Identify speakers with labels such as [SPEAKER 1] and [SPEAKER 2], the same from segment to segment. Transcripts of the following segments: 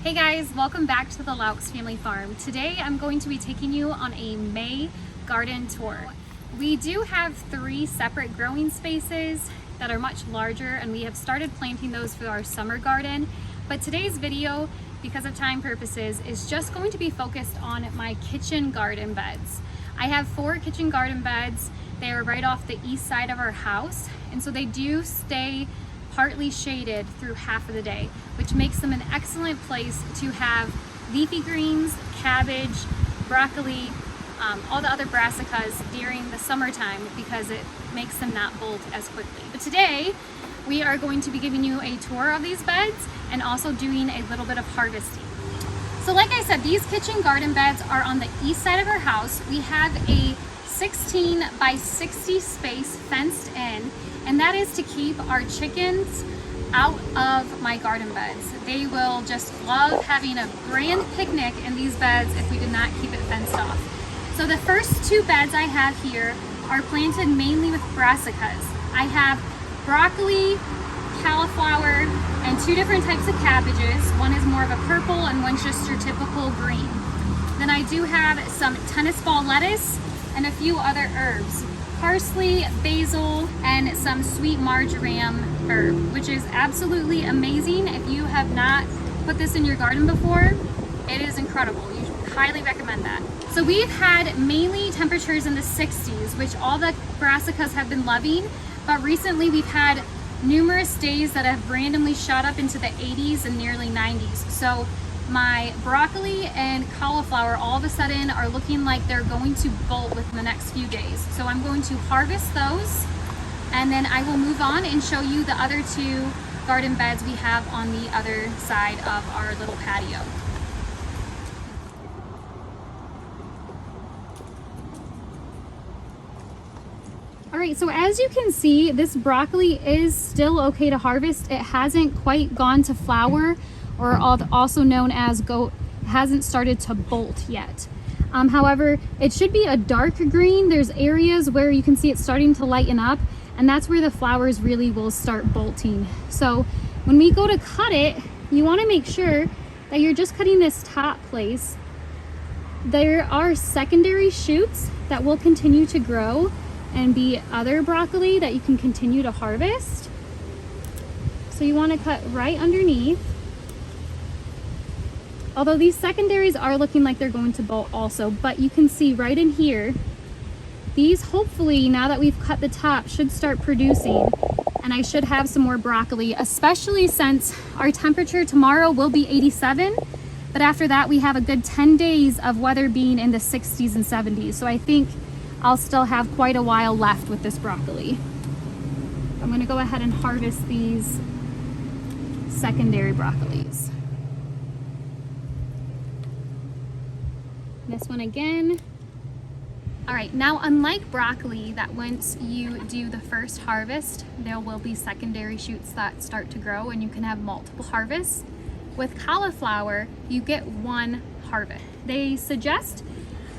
[SPEAKER 1] Hey guys, welcome back to the Laux family farm. Today I'm going to be taking you on a May garden tour. We do have 3 separate growing spaces that are much larger, and we have started planting those for our summer garden. But today's video, because of time purposes, is just going to be focused on my kitchen garden beds. I have 4 kitchen garden beds. They are right off the east side of our house, and so they do stay partly shaded through half of the day, which makes them an excellent place to have leafy greens, cabbage, broccoli, all the other brassicas during the summertime, because it makes them not bolt as quickly. But today we are going to be giving you a tour of these beds and also doing a little bit of harvesting. So like I said, these kitchen garden beds are on the east side of our house. We have a 16 by 60 space fenced in, and that is to keep our chickens out of my garden beds. They will just love having a grand picnic in these beds if we did not keep it fenced off. So the first 2 beds I have here are planted mainly with brassicas. I have broccoli, cauliflower, and 2 different types of cabbages. One is more of a purple and one's just your typical green. Then I do have some tennis ball lettuce and a few other herbs. Parsley, basil, and some sweet marjoram herb, which is absolutely amazing. If you have not put this in your garden before, it is incredible. You highly recommend that. So we've had mainly temperatures in the 60s, which all the brassicas have been loving, but recently we've had numerous days that have randomly shot up into the 80s and nearly 90s. So my broccoli and cauliflower all of a sudden are looking like they're going to bolt within the next few days. So I'm going to harvest those, and then I will move on and show you the other 2 garden beds we have on the other side of our little patio. All right, so as you can see, this broccoli is still okay to harvest. It hasn't quite gone to flower, or also known as hasn't started to bolt yet. However, it should be a dark green. There's areas where you can see it's starting to lighten up, and that's where the flowers really will start bolting. So when we go to cut it, you want to make sure that you're just cutting this top place. There are secondary shoots that will continue to grow and be other broccoli that you can continue to harvest. So you want to cut right underneath. Although these secondaries are looking like they're going to bolt also, but you can see right in here, these hopefully, now that we've cut the top, should start producing, and I should have some more broccoli, especially since our temperature tomorrow will be 87, but after that we have a good 10 days of weather being in the 60s and 70s. So I think I'll still have quite a while left with this broccoli. I'm gonna go ahead and harvest these secondary broccolis. This one again. All right, now unlike broccoli, that once you do the first harvest, there will be secondary shoots that start to grow and you can have multiple harvests. With cauliflower, you get 1 harvest. They suggest,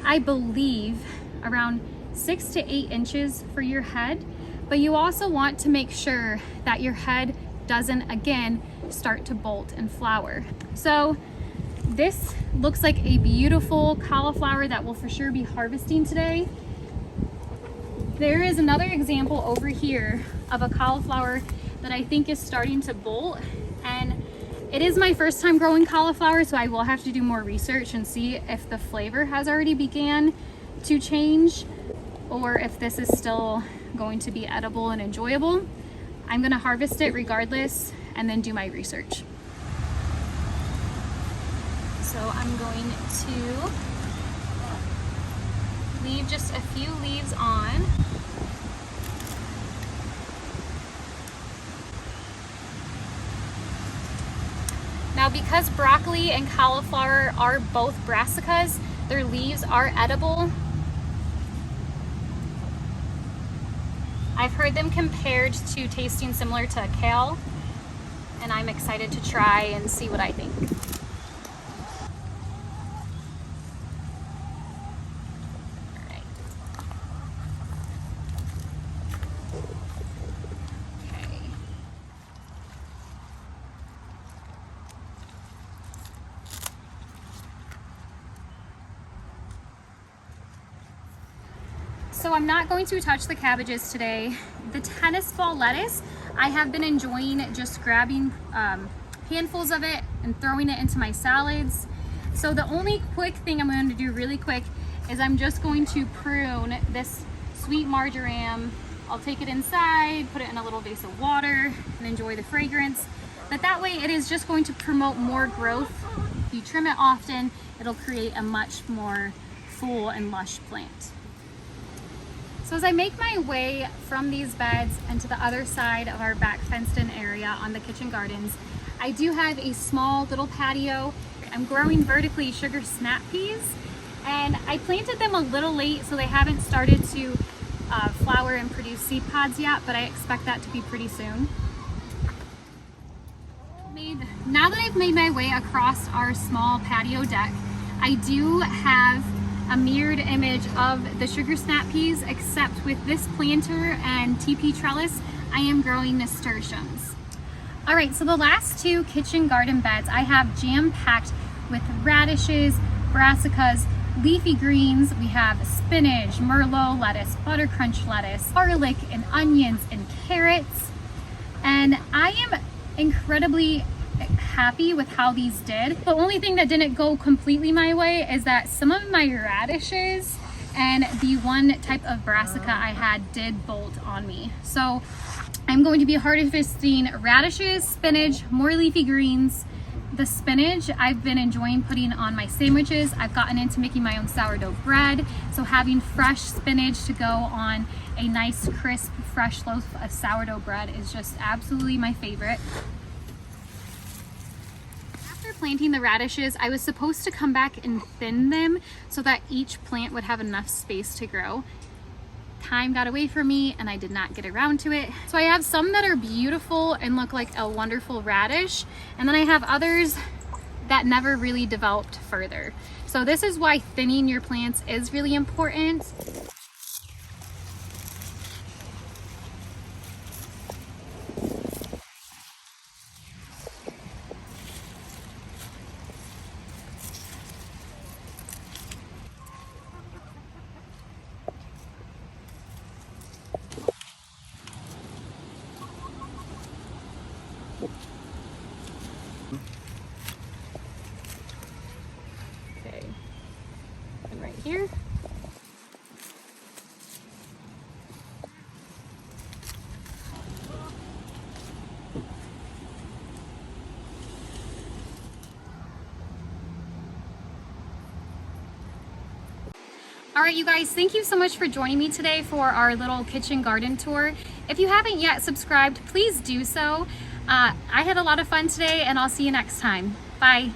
[SPEAKER 1] I believe, around 6 to 8 inches for your head, but you also want to make sure that your head doesn't, again, start to bolt and flower. So this looks like a beautiful cauliflower that we'll for sure be harvesting today. There is another example over here of a cauliflower that I think is starting to bolt, and it is my first time growing cauliflower, so I will have to do more research and see if the flavor has already began to change or if this is still going to be edible and enjoyable. I'm gonna harvest it regardless and then do my research. So I'm going to leave just a few leaves on. Now, because broccoli and cauliflower are both brassicas, their leaves are edible. I've heard them compared to tasting similar to kale, and I'm excited to try and see what I think. So I'm not going to touch the cabbages today. The tennis ball lettuce, I have been enjoying just grabbing handfuls of it and throwing it into my salads. So the only quick thing I'm going to do really quick is I'm just going to prune this sweet marjoram. I'll take it inside, put it in a little vase of water, and enjoy the fragrance. But that way it is just going to promote more growth. If you trim it often, it'll create a much more full and lush plant. So as I make my way from these beds and to the other side of our back fenced-in area on the kitchen gardens, I do have a small little patio. I'm growing vertically sugar snap peas, and I planted them a little late, so they haven't started to flower and produce seed pods yet, but I expect that to be pretty soon. Now that I've made my way across our small patio deck, I do have a mirrored image of the sugar snap peas, except with this planter and TP trellis, I am growing nasturtiums. All right, so the last two kitchen garden beds I have jam-packed with radishes, brassicas, leafy greens. We have spinach, merlot lettuce, butter crunch lettuce, garlic and onions and carrots. And I am incredibly happy with how these did. The only thing that didn't go completely my way is that some of my radishes and the one type of brassica I had did bolt on me. So I'm going to be harvesting radishes, spinach, more leafy greens. The spinach I've been enjoying putting on my sandwiches. I've gotten into making my own sourdough bread, so having fresh spinach to go on a nice crisp fresh loaf of sourdough bread is just absolutely my favorite. After planting the radishes, I was supposed to come back and thin them so that each plant would have enough space to grow. Time got away from me and I did not get around to it. So I have some that are beautiful and look like a wonderful radish, and then I have others that never really developed further. So this is why thinning your plants is really important. Okay, and right here. All right, you guys, thank you so much for joining me today for our little kitchen garden tour. If you haven't yet subscribed, please do so. I had a lot of fun today, and I'll see you next time. Bye.